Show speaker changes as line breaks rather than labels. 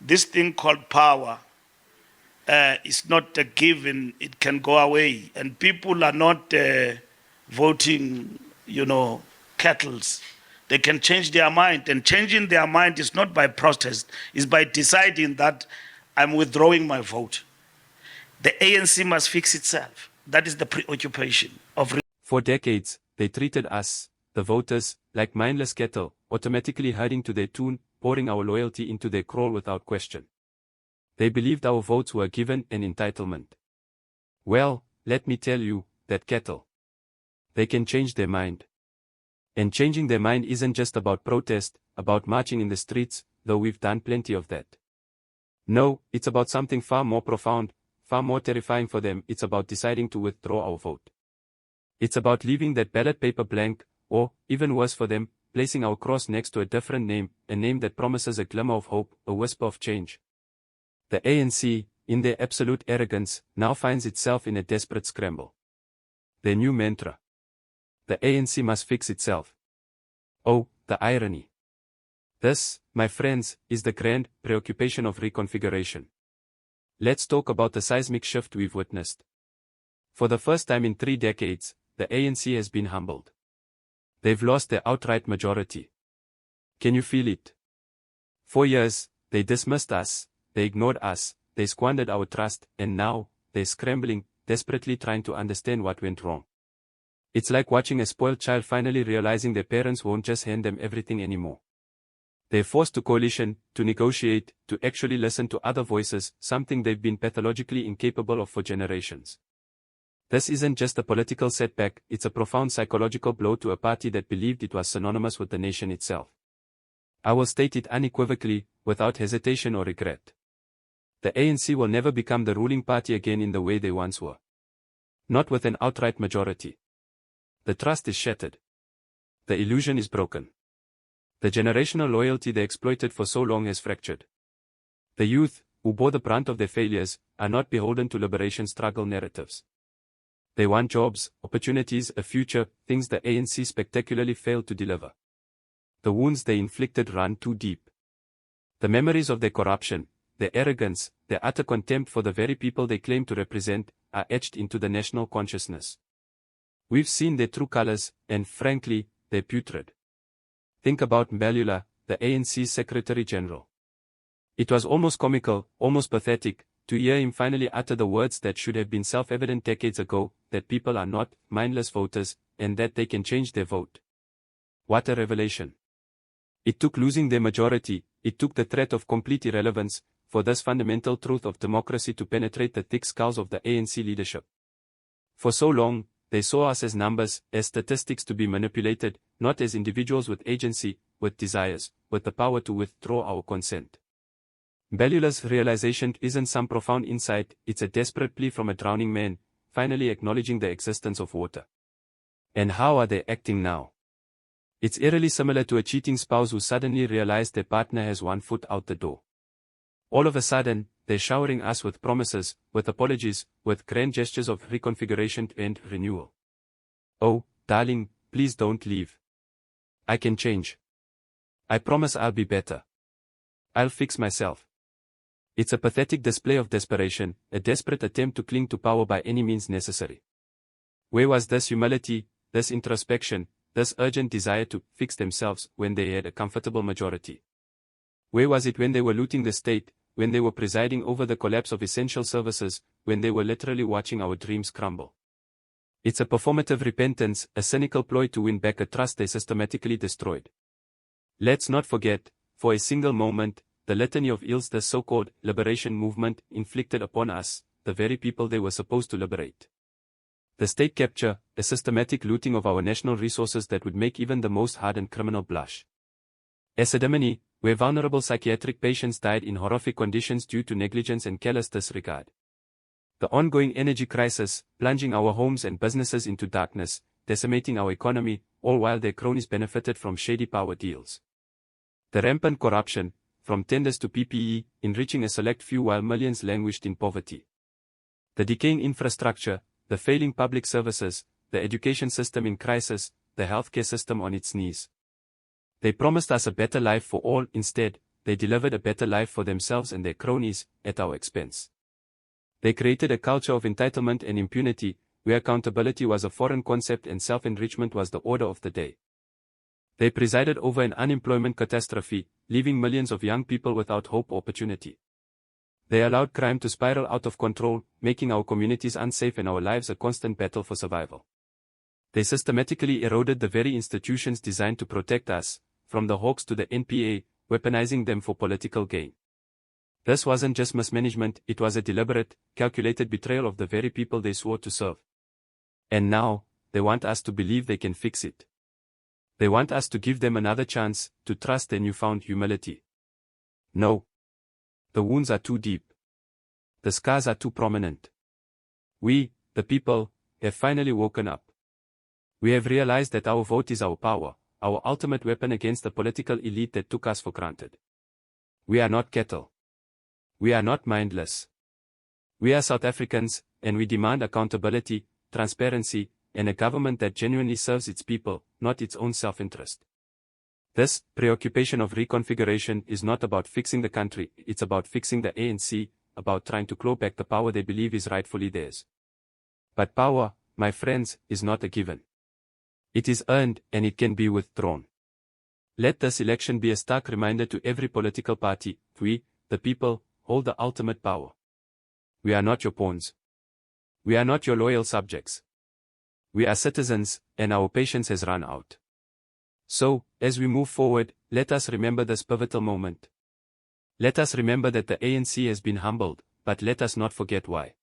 this thing called power is not a given, it can go away. And people are not voting, kettles. They can change their mind. And changing their mind is not by protest, it's by deciding that I'm withdrawing my vote. The ANC must fix itself. That is the preoccupation of.
For decades, they treated us, the voters, like mindless cattle, automatically herding to their tune, pouring our loyalty into their kraal without question. They believed our votes were given an entitlement. Well, let me tell you, that cattle. They can change their mind. And changing their mind isn't just about protest, about marching in the streets, though we've done plenty of that. No, it's about something far more profound, far more terrifying for them. It's about deciding to withdraw our vote. It's about leaving that ballot paper blank, or, even worse for them, placing our cross next to a different name, a name that promises a glimmer of hope, a whisper of change. The ANC, in their absolute arrogance, now finds itself in a desperate scramble. Their new mantra. The ANC must fix itself. Oh, the irony. This, my friends, is the grand preoccupation of reconfiguration. Let's talk about the seismic shift we've witnessed. For the first time in 3 decades, the ANC has been humbled. They've lost their outright majority. Can you feel it? For years, they dismissed us, they ignored us, they squandered our trust, and now, they're scrambling, desperately trying to understand what went wrong. It's like watching a spoiled child finally realizing their parents won't just hand them everything anymore. They're forced to coalition, to negotiate, to actually listen to other voices, something they've been pathologically incapable of for generations. This isn't just a political setback, it's a profound psychological blow to a party that believed it was synonymous with the nation itself. I will state it unequivocally, without hesitation or regret. The ANC will never become the ruling party again in the way they once were. Not with an outright majority. The trust is shattered. The illusion is broken. The generational loyalty they exploited for so long has fractured. The youth, who bore the brunt of their failures, are not beholden to liberation struggle narratives. They want jobs, opportunities, a future, things the ANC spectacularly failed to deliver. The wounds they inflicted run too deep. The memories of their corruption, their arrogance, their utter contempt for the very people they claim to represent, are etched into the national consciousness. We've seen their true colors, and frankly, they're putrid. Think about Mbalula, the ANC Secretary General. It was almost comical, almost pathetic, to hear him finally utter the words that should have been self-evident decades ago, that people are not mindless voters, and that they can change their vote. What a revelation. It took losing their majority, it took the threat of complete irrelevance, for this fundamental truth of democracy to penetrate the thick skulls of the ANC leadership. For so long, they saw us as numbers, as statistics to be manipulated, not as individuals with agency, with desires, with the power to withdraw our consent. Mbalula's realization isn't some profound insight, it's a desperate plea from a drowning man, finally acknowledging the existence of water. And how are they acting now? It's eerily similar to a cheating spouse who suddenly realized their partner has one foot out the door. All of a sudden, they're showering us with promises, with apologies, with grand gestures of reconfiguration and renewal. Oh, darling, please don't leave. I can change. I promise I'll be better. I'll fix myself. It's a pathetic display of desperation, a desperate attempt to cling to power by any means necessary. Where was this humility, this introspection, this urgent desire to fix themselves when they had a comfortable majority? Where was it when they were looting the state, when they were presiding over the collapse of essential services, when they were literally watching our dreams crumble? It's a performative repentance, a cynical ploy to win back a trust they systematically destroyed. Let's not forget, for a single moment, the litany of ills the so-called liberation movement inflicted upon us, the very people they were supposed to liberate. The state capture, a systematic looting of our national resources that would make even the most hardened criminal blush. Acidemony, where vulnerable psychiatric patients died in horrific conditions due to negligence and careless disregard. The ongoing energy crisis, plunging our homes and businesses into darkness, decimating our economy, all while their cronies benefited from shady power deals. The rampant corruption, from tenders to PPE, enriching a select few while millions languished in poverty. The decaying infrastructure, the failing public services, the education system in crisis, the healthcare system on its knees. They promised us a better life for all, instead, they delivered a better life for themselves and their cronies, at our expense. They created a culture of entitlement and impunity, where accountability was a foreign concept and self-enrichment was the order of the day. They presided over an unemployment catastrophe, leaving millions of young people without hope or opportunity. They allowed crime to spiral out of control, making our communities unsafe and our lives a constant battle for survival. They systematically eroded the very institutions designed to protect us, from the Hawks to the NPA, weaponizing them for political gain. This wasn't just mismanagement, it was a deliberate, calculated betrayal of the very people they swore to serve. And now, they want us to believe they can fix it. They want us to give them another chance, to trust their newfound humility. No. The wounds are too deep. The scars are too prominent. We, the people, have finally woken up. We have realized that our vote is our power, our ultimate weapon against the political elite that took us for granted. We are not cattle. We are not mindless. We are South Africans, and we demand accountability, transparency, and a government that genuinely serves its people, not its own self-interest. This preoccupation of reconfiguration is not about fixing the country, it's about fixing the ANC, about trying to claw back the power they believe is rightfully theirs. But power, my friends, is not a given. It is earned, and it can be withdrawn. Let this election be a stark reminder to every political party, we, the people, hold the ultimate power. We are not your pawns. We are not your loyal subjects. We are citizens, and our patience has run out. So, as we move forward, let us remember this pivotal moment. Let us remember that the ANC has been humbled, but let us not forget why.